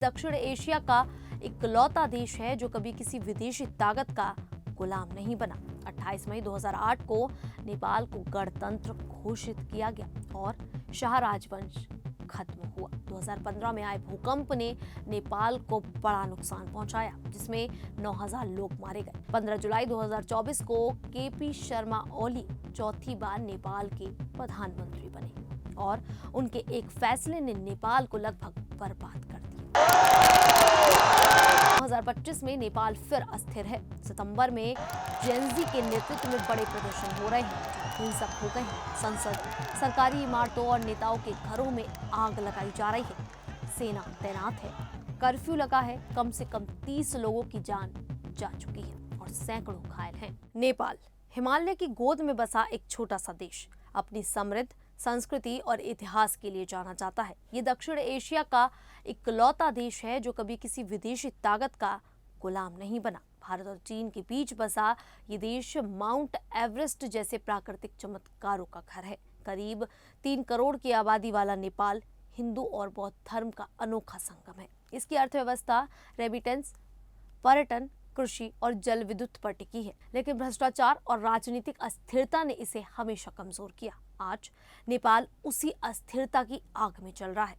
दक्षिण एशिया का इकलौता देश है जो कभी किसी विदेशी ताकत का गुलाम नहीं बना। 28 मई 2008 को नेपाल को गणतंत्र घोषित किया गया और शाह राजवंश खत्म हुआ। 2015 में आए भूकंप ने नेपाल को बड़ा नुकसान पहुंचाया, जिसमें 9,000 लोग मारे गए। 15 जुलाई 2024 को केपी शर्मा ओली चौथी बार नेपाल के प्रधानमंत्री बने और उनके एक फैसले ने नेपाल को लगभग बर्बाद कर दिया। 2025 में नेपाल फिर अस्थिर है। सितंबर में जेनजी के नेतृत्व में बड़े प्रदर्शन हो रहे हैं, हिंसक हो गए हैं। संसद, सरकारी इमारतों और नेताओं के घरों में आग लगाई जा रही है। सेना तैनात है, कर्फ्यू लगा है। कम से कम 30 लोगों की जान जा चुकी है और सैकड़ों घायल हैं। नेपाल हिमालय की गोद में बसा एक छोटा सा देश, अपनी समृद्ध संस्कृति और इतिहास के लिए जाना जाता है। ये दक्षिण एशिया का इकलौता देश है जो कभी किसी विदेशी ताकत का गुलाम नहीं बना। भारत और चीन के बीच बसा ये देश माउंट एवरेस्ट जैसे प्राकृतिक चमत्कारों का घर है। करीब 3 करोड़ की आबादी वाला नेपाल हिंदू और बौद्ध धर्म का अनोखा संगम है। इसकी अर्थव्यवस्था रेमिटेंस, पर्यटन, कृषि और जल विद्युत पर टिकी है, लेकिन भ्रष्टाचार और राजनीतिक अस्थिरता ने इसे हमेशा कमजोर किया। आज नेपाल उसी अस्थिरता की आग में चल रहा है।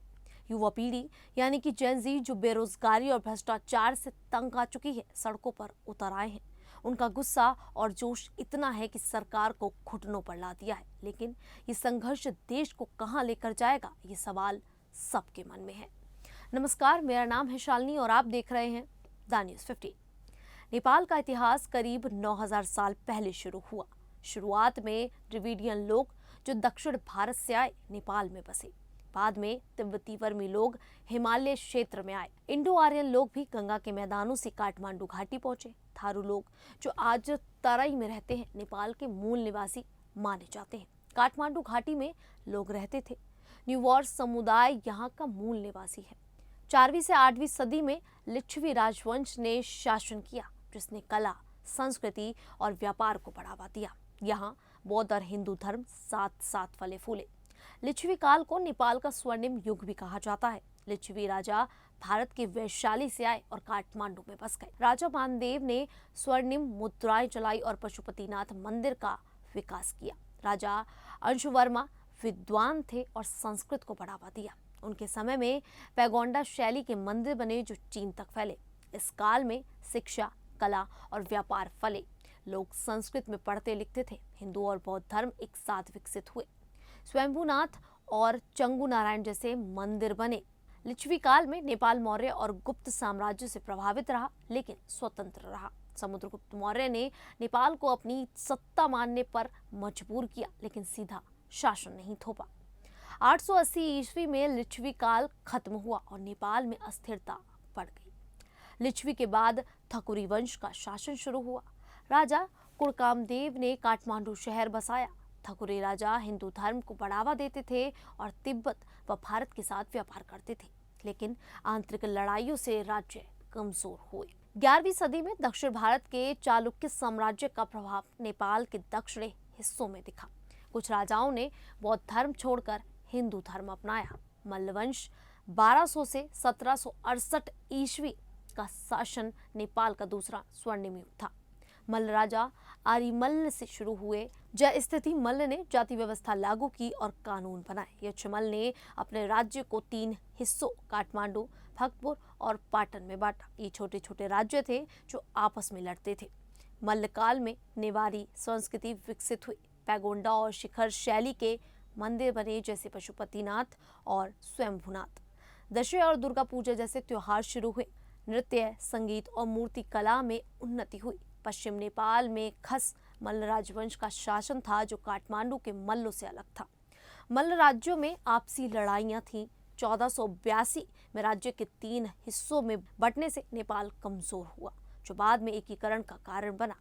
युवा पीढ़ी यानी कि जेनजी जो बेरोजगारी और भ्रष्टाचार से तंग आ चुकी है, सड़कों पर उतर आए हैं। उनका गुस्सा और जोश इतना है कि सरकार को घुटनों पर ला दिया है। लेकिन ये संघर्ष देश को कहां लेकर जाएगा, ये सवाल सबके मन में है। नमस्कार, मेरा नाम है शालिनी और आप देख रहे हैं द न्यूज़ 15। नेपाल का इतिहास करीब 9,000 साल पहले शुरू हुआ। शुरुआत में द्रविडियन लोग जो दक्षिण भारत से आए नेपाल में बसे। बाद में तिब्बती वर्मी लोग हिमालय क्षेत्र में आए। इंडो आर्यन लोग भी गंगा के मैदानों से काठमांडू घाटी पहुंचे। थारू लोग जो आज तराई में रहते हैं, नेपाल के मूल निवासी माने जाते हैं। काठमांडू घाटी में लोग रहते थे। न्यूवॉर समुदाय यहाँ का मूल निवासी है। 4वीं से 8वीं सदी में लिच्छवी राजवंश ने शासन किया, जिसने कला, संस्कृति और व्यापार को बढ़ावा दिया। यहाँ बौद्ध और हिंदू धर्म साथ साथ फले फूले। लिच्छवी काल को नेपाल का स्वर्णिम युग भी कहा जाता है। लिच्छवी राजा भारत के वैशाली से आए और काठमांडू में बस गए। राजा मानदेव ने स्वर्णिम मुद्राएं चलाई और पशुपतिनाथ मंदिर का विकास किया। राजा अंशुवर्मा विद्वान थे और संस्कृत को बढ़ावा दिया। उनके समय में पैगोंडा शैली के मंदिर बने जो चीन तक फैले। इस काल में शिक्षा, कला और व्यापार फले। लोग संस्कृत में पढ़ते लिखते थे। हिंदू और बौद्ध धर्म एक साथ विकसित हुए। स्वयंभूनाथ और चंगू नारायण जैसे मंदिर बने। लिच्छवी काल में नेपाल मौर्य और गुप्त साम्राज्य से प्रभावित रहा, लेकिन स्वतंत्र रहा। समुद्रगुप्त मौर्य ने नेपाल को अपनी सत्ता मानने पर मजबूर किया, लेकिन सीधा शासन नहीं थोपा। 880 ईस्वी में लिच्छवी काल खत्म हुआ और नेपाल में अस्थिरता बढ़ गई। लिच्छवी के बाद ठकुरी वंश का शासन शुरू हुआ। राजा कुड़कामदेव ने काठमांडू शहर बसाया। ठकुरी राजा हिंदू धर्म को बढ़ावा देते थे और तिब्बत व भारत के साथ व्यापार करते थे, लेकिन आंतरिक लड़ाइयों से राज्य कमजोर हुए। 11वीं सदी में दक्षिण भारत के चालुक्य साम्राज्य का प्रभाव नेपाल के दक्षिणी हिस्सों में दिखा। कुछ राजाओं ने बौद्ध धर्म छोड़कर हिंदू धर्म अपनाया। मल्लवंश 1200 से 1768 ईस्वी का शासन नेपाल का दूसरा स्वर्णिम युग था। मल्ल राजा आरिमल्ल से शुरू हुए। जय स्थिति मल्ल ने जाति व्यवस्था लागू की और कानून बनाए। यक्षमल ने अपने राज्य को 3 हिस्सों काठमांडू, भक्तपुर और पाटन में बांटा। ये छोटे छोटे राज्य थे जो आपस में लड़ते थे। मल्लकाल में नेवारी संस्कृति विकसित हुई। पैगोंडा और शिखर शैली के मंदिर बने, जैसे पशुपतिनाथ और स्वयंभूनाथ। दशहरा और दुर्गा पूजा जैसे त्योहार शुरू हुए। नृत्य, संगीत और मूर्ति कला में उन्नति हुई। पश्चिम नेपाल में खस मल्ल राजवंश का शासन था, जो काठमांडू के मल्लों से अलग था। मल्ल राज्यों में आपसी लड़ाइयां थीं। 1482 में राज्य के 3 हिस्सों में बंटने से नेपाल कमजोर हुआ, जो बाद में एकीकरण का कारण बना।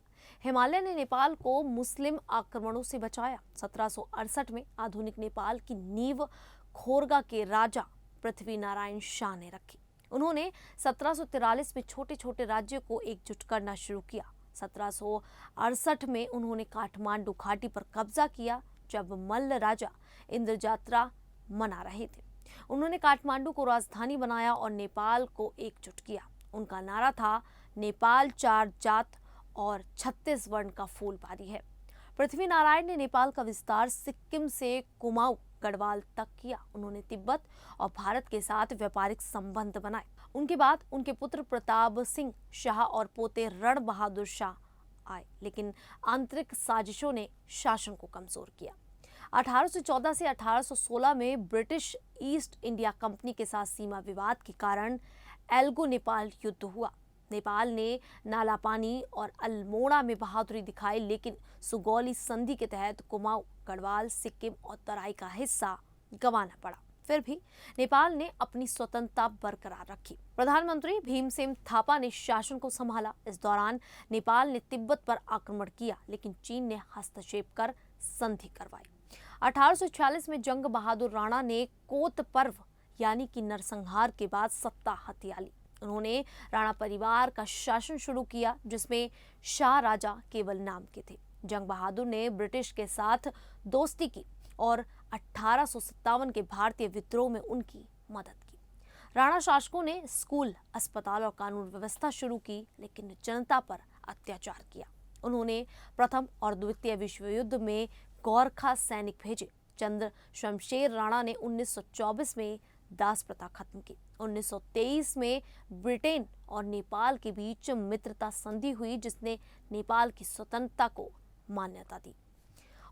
हिमालय ने नेपाल को मुस्लिम आक्रमणों से बचाया। 1768 में आधुनिक नेपाल की नींव खोरगा के राजा पृथ्वी नारायण शाह ने रखी। उन्होंने 1743 में छोटे छोटे राज्यों को एकजुट करना शुरू किया। 1768 में उन्होंने काठमांडू घाटी पर कब्जा किया, जब मल्ल राजा इंद्र यात्रा मना रहे थे। उन्होंने काठमांडू को राजधानी बनाया और नेपाल को एकजुट किया। उनका नारा था, नेपाल 4 जात और 36 वर्ण का फूलबारी है। पृथ्वी नारायण ने नेपाल का विस्तार सिक्किम से कुमाऊं गढ़वाल तक किया। उन्होंने तिब्बत और भारत के साथ व्यापारिक संबंध बनाए। उनके बाद उनके पुत्र प्रताप सिंह शाह और पोते रण बहादुर शाह आए, लेकिन आंतरिक साजिशों ने शासन को कमजोर किया। 1814 से 1816 में ब्रिटिश ईस्ट इंडिया कंपनी के साथ सीमा विवाद के कारण एल्गो नेपाल युद्ध हुआ। नेपाल ने नालापानी और अल्मोड़ा में बहादुरी दिखाई, लेकिन सुगौली संधि के तहत कुमाऊं, गढ़वाल, सिक्किम और तराई का हिस्सा गंवाना पड़ा। फिर भी नेपाल ने अपनी स्वतंत्रता बरकरार रखी। प्रधानमंत्री भीमसेन थापा ने शासन को संभाला। इस दौरान नेपाल ने तिब्बत पर आक्रमण किया, लेकिन चीन ने हस्तक्षेप कर संधि करवाई। 1846 में जंग बहादुर राणा ने कोत पर्व यानी कि नरसंहार के बाद सत्ता हथिया ली। उन्होंने राणा परिवार का शासन शुरू किया, जिसमें शाह राजा केवल नाम के थे। जंग बहादुर ने ब्रिटिश के साथ दोस्ती की और 1857 के भारतीय विद्रोह में उनकी मदद की। राणा शासकों ने स्कूल, अस्पताल और कानून व्यवस्था शुरू की, लेकिन जनता पर अत्याचार किया। उन्होंने प्रथम और द्वितीय विश्व युद्ध में गोरखा सैनिक भेजे। चंद्र शमशेर राणा ने 1924 में दास प्रथा खत्म की। 1923 में ब्रिटेन और नेपाल के बीच मित्रता संधि हुई, जिसने नेपाल की स्वतंत्रता को मान्यता दी।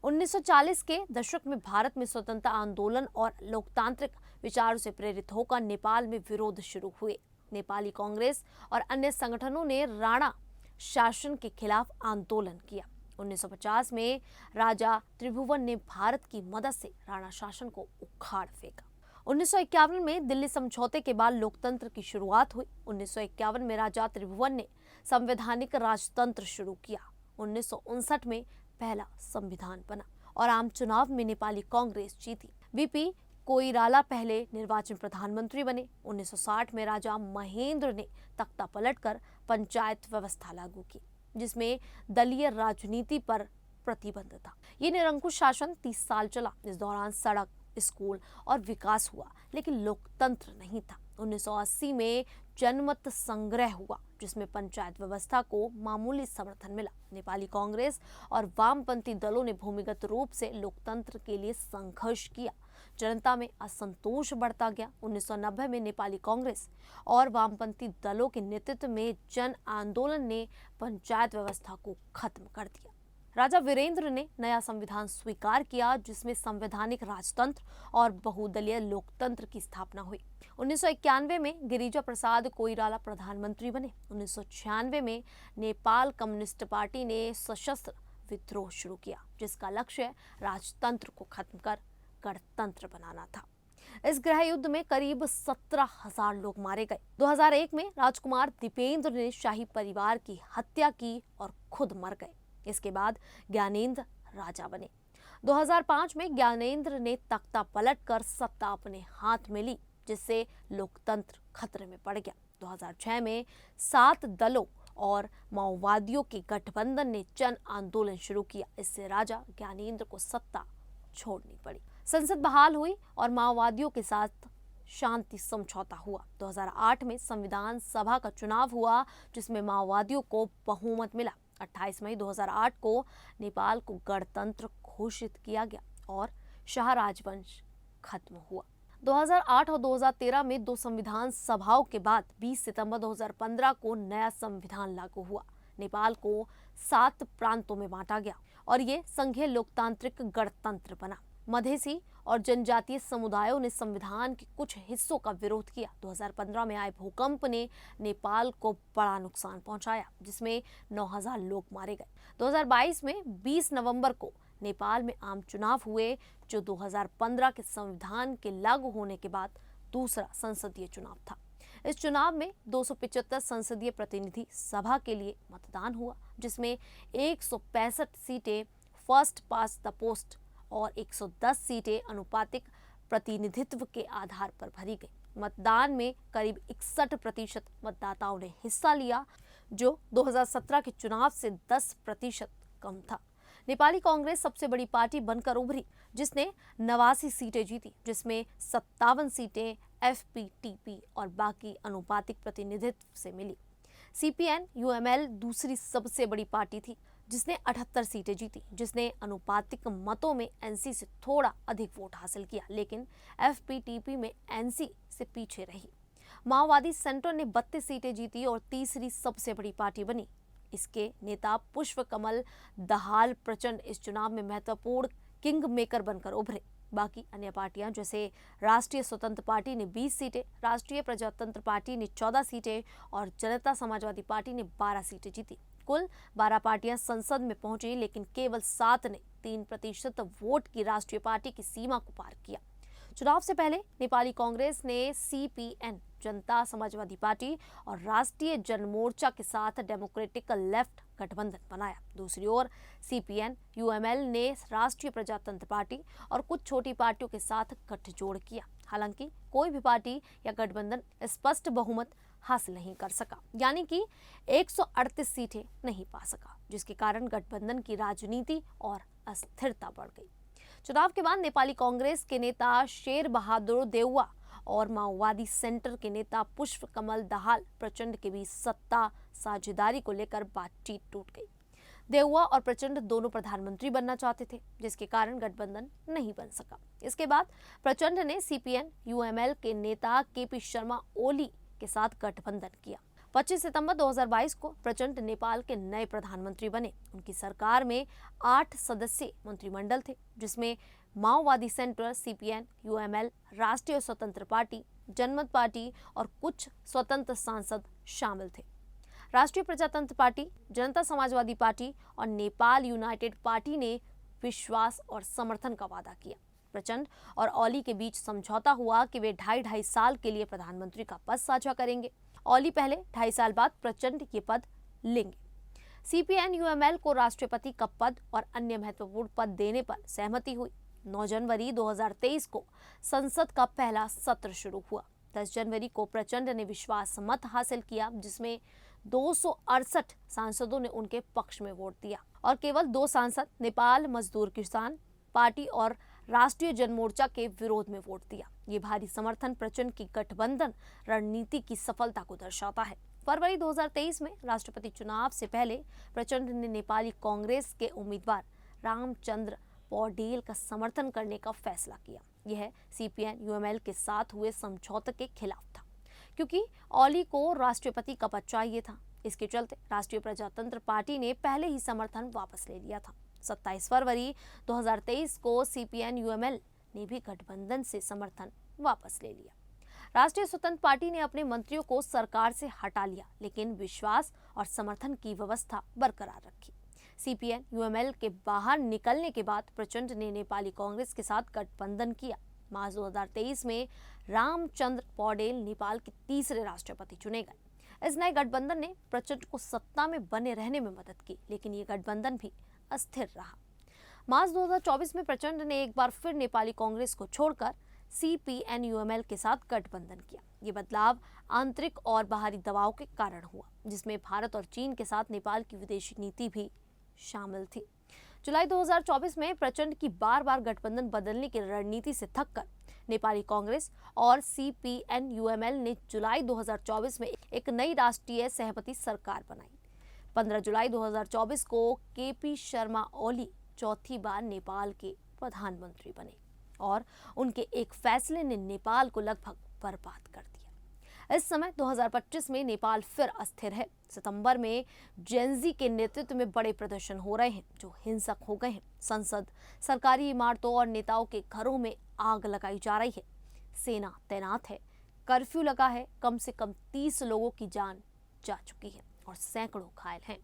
1940 के दशक में भारत में स्वतंत्रता आंदोलन और लोकतांत्रिक विचारों से प्रेरित होकर नेपाल में विरोध शुरू हुए। नेपाली कांग्रेस और अन्य संगठनों ने राणा शासन के खिलाफ आंदोलन किया। 1950 में राजा त्रिभुवन ने भारत की मदद से राणा शासन को उखाड़ फेंका। 1951 में दिल्ली समझौते के बाद लोकतंत्र की शुरुआत हुई। 1951 में राजा त्रिभुवन ने संवैधानिक राजतंत्र शुरू किया। 1959 में पहला संविधान बना और आम चुनाव में नेपाली कांग्रेस जीती। वीपी कोइराला पहले निर्वाचन प्रधानमंत्री बने। 1960 में राजा महेंद्र ने तख्ता पलटकर पंचायत व्यवस्था लागू की, जिसमें दलीय राजनीति पर प्रतिबंध था। ये निरंकुश शासन 30 साल चला। इस दौरान सड़क, स्कूल और विकास हुआ, लेकिन लोकतंत्र नहीं था। 1980 में जनमत संग्रह हुआ, जिसमें पंचायत व्यवस्था को मामूली समर्थन मिला। नेपाली कांग्रेस और वामपंथी दलों ने भूमिगत रूप से लोकतंत्र के लिए संघर्ष किया। जनता में असंतोष बढ़ता गया। 1990 में नेपाली कांग्रेस और वामपंथी दलों के नेतृत्व में जन आंदोलन ने पंचायत व्यवस्था को खत्म कर दिया। राजा वीरेंद्र ने नया संविधान स्वीकार किया, जिसमें संवैधानिक राजतंत्र और बहुदलीय लोकतंत्र की स्थापना हुई। 1991 में गिरिजा प्रसाद कोइराला प्रधानमंत्री बने। 1996 में नेपाल कम्युनिस्ट पार्टी ने सशस्त्र विद्रोह शुरू किया, जिसका लक्ष्य राजतंत्र को खत्म कर गणतंत्र बनाना था। इस गृह युद्ध में करीब 17,000 लोग मारे गए। 2001 में राजकुमार दीपेंद्र ने शाही परिवार की हत्या की और खुद मर गए। इसके बाद ज्ञानेंद्र राजा बने। 2005 में ज्ञानेंद्र ने तख्ता पलटकर सत्ता अपने हाथ में ली, जिससे लोकतंत्र खतरे में पड़ गया। 2006 में 7 दलों और माओवादियों के गठबंधन ने जन आंदोलन शुरू किया। इससे राजा ज्ञानेंद्र को सत्ता छोड़नी पड़ी। संसद बहाल हुई और माओवादियों के साथ शांति समझौता हुआ। 2008 में संविधान सभा का चुनाव हुआ, जिसमें माओवादियों को बहुमत मिला। 28 मई 2008 को नेपाल को गणतंत्र घोषित किया गया और शाह राजवंश खत्म हुआ। 2008 और 2013 में 2 संविधान सभाओं के बाद 20 सितंबर 2015 को नया संविधान लागू हुआ। नेपाल को 7 प्रांतों में बांटा गया और ये संघीय लोकतांत्रिक गणतंत्र बना। मधेसी और जनजातीय समुदायों ने संविधान के कुछ हिस्सों का विरोध किया। 2015 में आए भूकंप ने नेपाल को बड़ा नुकसान पहुंचाया, जिसमें 9,000 लोग मारे गए। 2022 में 20 नवंबर को नेपाल में आम चुनाव हुए, जो 2015 के संविधान के लागू होने के बाद दूसरा संसदीय चुनाव था। इस चुनाव में 275 संसदीय प्रतिनिधि सभा के लिए मतदान हुआ, जिसमें 165 सीटें फर्स्ट पास द पोस्ट और 110 सीटें अनुपातिक प्रतिनिधित्व के आधार पर भरी गई। मतदान में करीब 61% मतदाताओं ने हिस्सा लिया, जो 2017 के चुनाव से 10% कम था। नेपाली कांग्रेस सबसे बड़ी पार्टी बनकर उभरी, जिसने 89 सीटें जीती, जिसमें 57 सीटें एफपीटीपी और बाकी अनुपातिक प्रतिनिधित्व से मिली। सीपीएन यूएमएल दूसरी सबसे बड़ी पार्टी थी, जिसने 78 सीटें जीती, जिसने अनुपातिक मतों में एनसी से थोड़ा अधिक वोट हासिल किया, लेकिन एफपीटीपी में एनसी से पीछे रही। माओवादी सेंटर ने 32 सीटें जीती और तीसरी सबसे बड़ी पार्टी बनी। इसके नेता पुष्प कमल दहाल प्रचंड इस चुनाव में महत्वपूर्ण किंग मेकर बनकर उभरे। बाकी अन्य पार्टियां जैसे राष्ट्रीय स्वतंत्र पार्टी ने 20 सीटें, राष्ट्रीय प्रजातंत्र पार्टी ने 14 सीटें और जनता समाजवादी पार्टी ने 12 सीटें जीती। कुल 12 पार्टियां संसद में पहुंची, लेकिन केवल 7 ने 3% वोट की राष्ट्रीय पार्टी की सीमा को पार किया। चुनाव से पहले नेपाली कांग्रेस ने सीपीएन, जनता समाजवादी पार्टी और राष्ट्रीय जनमोर्चा के साथ डेमोक्रेटिक लेफ्ट गठबंधन बनाया। दूसरी ओर सीपीएन यूएमएल ने राष्ट्रीय प्रजातंत्र पार्टी और कुछ छोटी पार्टियों के साथ गठजोड़ किया। हालांकि कोई भी पार्टी या गठबंधन स्पष्ट बहुमत हासिल नहीं कर सका, यानी कि 138 सीटें नहीं पा सका, जिसके कारण गठबंधन की राजनीति और अस्थिरता बढ़ गई। चुनाव के बाद नेपाली कांग्रेस के नेता शेर बहादुर देउवा और माओवादी सेंटर के नेता पुष्प कमल दहाल प्रचंड के बीच सत्ता साझेदारी को लेकर बातचीत टूट गई। देउवा और प्रचंड दोनों प्रधानमंत्री बनना चाहते थे, जिसके कारण गठबंधन नहीं बन सका। इसके बाद प्रचंड ने सीपीएन यूएमएल के नेता केपी शर्मा ओली के साथ गठबंधन किया। 25 सितंबर 2022 को प्रचंड नेपाल के नए प्रधानमंत्री बने। उनकी सरकार में 8 सदस्यीय मंत्रिमंडल थे, जिसमें माओवादी सेंटर, सीपीएन यूएमएल, राष्ट्रीय स्वतंत्र पार्टी, जनमत पार्टी और कुछ स्वतंत्र सांसद शामिल थे। राष्ट्रीय प्रजातंत्र पार्टी, जनता समाजवादी पार्टी और नेपाल यूनाइटेड पार्टी ने विश्वास और समर्थन का वादा किया। प्रचंड और ओली के बीच समझौता हुआ कि वे 2.5 साल के लिए प्रधानमंत्री का पद साझा करेंगे। ओली पहले 2.5 साल बाद प्रचंड ये पद लेंगे। सीपीएन यूएमएल को राष्ट्रपति का पद और अन्य महत्वपूर्ण पद देने पर सहमति हुई। 9 जनवरी 2023 को संसद का पहला सत्र शुरू हुआ। 10 जनवरी को प्रचंड ने विश्वास मत हासिल किया, जिसमें 268 सांसदों ने उनके पक्ष में वोट दिया और केवल 2 सांसद नेपाल मजदूर किसान पार्टी और राष्ट्रीय जनमोर्चा के विरोध में वोट दिया। ये भारी समर्थन प्रचंड की गठबंधन रणनीति की सफलता को दर्शाता है। फरवरी 2023 में राष्ट्रपति चुनाव से पहले प्रचंड ने नेपाली कांग्रेस के उम्मीदवार रामचंद्र पौडेल का समर्थन करने का फैसला किया। यह सीपीएन यूएमएल के साथ हुए समझौते के खिलाफ था, क्योंकि ओली को राष्ट्रपति का पद चाहिए था। इसके चलते राष्ट्रीय प्रजातंत्र पार्टी ने पहले ही समर्थन वापस ले लिया था। 27 फरवरी 2023 को सीपीएन यूएमएल ने भी गठबंधन से समर्थन वापस ले लिया। राष्ट्रीय स्वतंत्र पार्टी ने अपने मंत्रियों को सरकार से हटा लिया, लेकिन विश्वास और समर्थन की व्यवस्था बरकरार रखी। सीपीएन यूएमएल के बाहर निकलने के बाद प्रचंड ने नेपाली कांग्रेस के साथ गठबंधन किया। मार्च 2023 में रामचंद्र पौडेल नेपाल के तीसरे राष्ट्रपति चुने गए। इस नए गठबंधन ने प्रचंड को सत्ता में बने रहने में मदद की, लेकिन ये गठबंधन भी अस्थिर रहा। मार्च 2024 में प्रचंड ने एक बार फिर नेपाली कांग्रेस को छोड़कर सीपीएन यूएमएल के साथ गठबंधन किया। ये बदलाव आंतरिक और बाहरी दबाव के कारण हुआ, जिसमें भारत और चीन के साथ नेपाल की विदेशी नीति भी शामिल थी। जुलाई 2024 में प्रचंड की बार-बार गठबंधन बदलने की रणनीति से थककर नेपाली कांग्रेस और सीपीएन यूएमएल ने जुलाई 2024 में एक नई राष्ट्रीय सहमति सरकार बनाई। 15 जुलाई 2024 को केपी शर्मा ओली चौथी बार नेपाल के प्रधानमंत्री बने और उनके एक फैसले ने नेपाल को लगभग बर्बाद कर दिया। इस समय 2025 में नेपाल फिर अस्थिर है। सितंबर में जेनजी के नेतृत्व में बड़े प्रदर्शन हो रहे हैं, जो हिंसक हो गए हैं। संसद, सरकारी इमारतों और नेताओं के घरों में आग लगाई जा रही है। सेना तैनात है, कर्फ्यू लगा है, कम से कम 30 लोगों की जान जा चुकी है और सैकड़ों घायल हैं।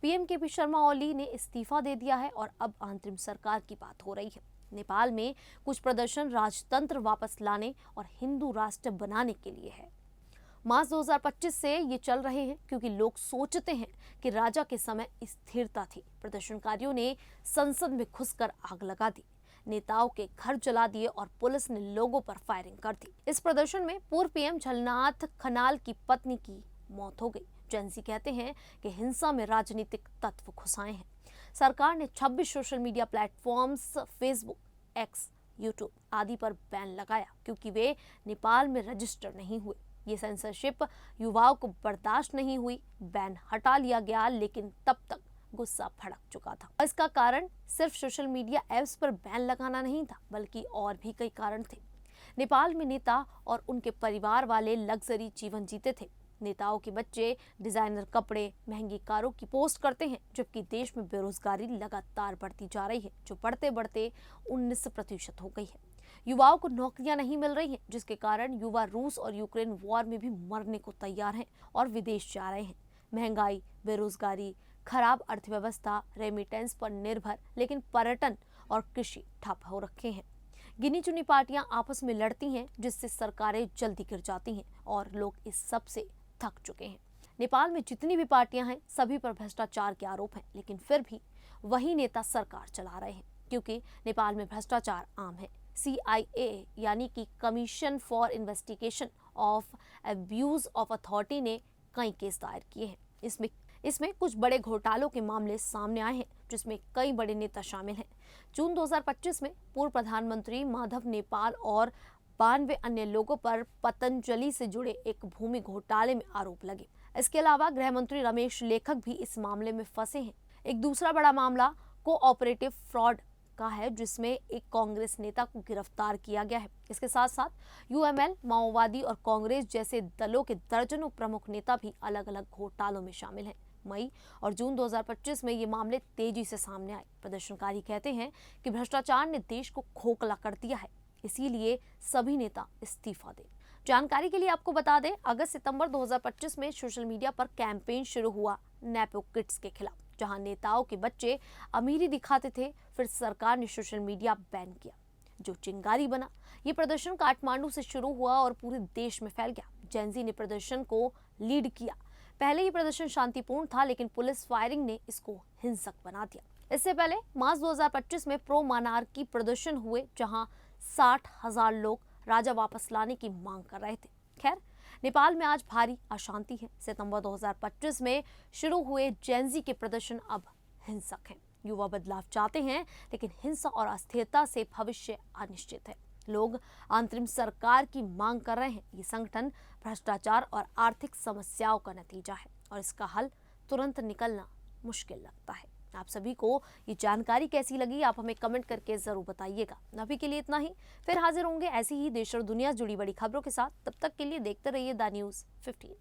पीएम केपी शर्मा ओली ने इस्तीफा दे दिया है और अब अंतरिम सरकार की बात हो रही है। नेपाल में कुछ प्रदर्शन राजतंत्र वापस लाने और हिंदू राष्ट्र बनाने के लिए है। मार्च 2025 से ये चल रहे हैं क्योंकि लोग सोचते हैं कि राजा के समय स्थिरता थी। प्रदर्शनकारियों ने संसद में घुसकर आग लगा दी, नेताओं के घर जला दिए और पुलिस ने लोगों पर फायरिंग कर दी। इस प्रदर्शन में पूर्व पीएम झलनाथ खनाल की पत्नी की मौत हो गई। जेनजी कहते हैं कि हिंसा में राजनीतिक तत्व घुसाए हैं। सरकार ने 26 social media platforms Facebook, x, YouTube आदि पर बैन लगाया क्योंकि वे नेपाल में रजिस्टर नहीं हुए। ये सेंसरशिप युवाओं को बर्दाश्त नहीं हुई, बैन हटा लिया गया, लेकिन तब तक गुस्सा भड़क चुका था। इसका कारण सिर्फ सोशल मीडिया ऐप्स पर बैन लगाना नहीं था, बल्कि और भी कई कारण थे। नेपाल में नेता और उनके परिवार वाले लग्जरी जीवन जीते थे। नेताओं के बच्चे डिजाइनर कपड़े, महंगी कारों की पोस्ट करते हैं, जबकि देश में बेरोजगारी लगातार बढ़ती जा रही है, जो बढ़ते बढ़ते 19% हो गई है। युवाओं को नौकरियां नहीं मिल रही हैं, जिसके कारण युवा रूस और यूक्रेन वॉर में भी मरने को तैयार हैं और विदेश जा रहे हैं। महंगाई, बेरोजगारी, खराब अर्थव्यवस्था, रेमिटेंस पर निर्भर लेकिन पर्यटन और कृषि ठप हो रखे हैं। गिनी चुनी पार्टियां आपस में लड़ती हैं, जिससे सरकारें जल्दी गिर जाती हैं और लोग इस सब से थक चुके हैं। नेपाल में जितनी भी पार्टियां हैं, सभी पर भ्रष्टाचार के आरोप हैं, लेकिन फिर भी वही नेता सरकार चला रहे हैं, क्योंकि नेपाल में भ्रष्टाचार आम है। CIA यानी कि commission for investigation of abuse of authority ने कई केस दायर किए हैं। इसमें कुछ बड़े घोटालों के मामले सामने आए हैं, जिसमें कई बड़े नेता शामिल हैं। जून 2025 में पूर्व प्रधानमंत्री माधव नेपाल और 92 अन्य लोगों पर पतंजलि से जुड़े एक भूमि घोटाले में आरोप लगे। इसके अलावा गृह मंत्री रमेश लेखक भी इस मामले में फंसे हैं। एक दूसरा बड़ा मामला कोऑपरेटिव फ्रॉड का है, जिसमें एक कांग्रेस नेता को गिरफ्तार किया गया है। इसके साथ साथ UML, माओवादी और कांग्रेस जैसे दलों के दर्जनों प्रमुख नेता भी अलग अलग घोटालों में शामिल हैं। मई और जून 2025 में ये मामले तेजी से सामने आए। प्रदर्शनकारी कहते हैं कि भ्रष्टाचार ने देश को खोखला कर दिया है, इसीलिए सभी नेता इस्तीफा दें। जानकारी के लिए आपको बता दें, अगस्त-सितंबर 2025 में सोशल मीडिया पर कैंपेन शुरू हुआ नेपो किड्स के खिलाफ, जहां नेताओं के बच्चे अमीरी दिखाते थे। फिर सरकार ने सोशल मीडिया बैन किया, जो चिंगारी बना। ये प्रदर्शन काठमांडू से शुरू हुआ और पूरे देश में फैल गया। जेनजी ने प्रदर्शन को लीड किया। पहले ये प्रदर्शन शांतिपूर्ण था, लेकिन पुलिस फायरिंग ने इसको हिंसक बना दिया। इससे पहले मार्च 2025 में प्रो मोनार्की प्रदर्शन हुए, जहां 60,000 लोग राजा वापस लाने की मांग कर रहे थे। खैर, नेपाल में आज भारी अशांति है। सितंबर 2025 में शुरू हुए जेनजी के प्रदर्शन अब हिंसक हैं। युवा बदलाव चाहते हैं, लेकिन हिंसा और अस्थिरता से भविष्य अनिश्चित है। लोग अंतरिम सरकार की मांग कर रहे हैं। ये संगठन भ्रष्टाचार और आर्थिक समस्याओं का नतीजा है और इसका हल तुरंत निकलना मुश्किल लगता है। आप सभी को ये जानकारी कैसी लगी, आप हमें कमेंट करके जरूर बताइएगा। अभी के लिए इतना ही, फिर हाजिर होंगे ऐसी ही देश और दुनिया से जुड़ी बड़ी खबरों के साथ। तब तक के लिए देखते रहिए द न्यूज़ 15।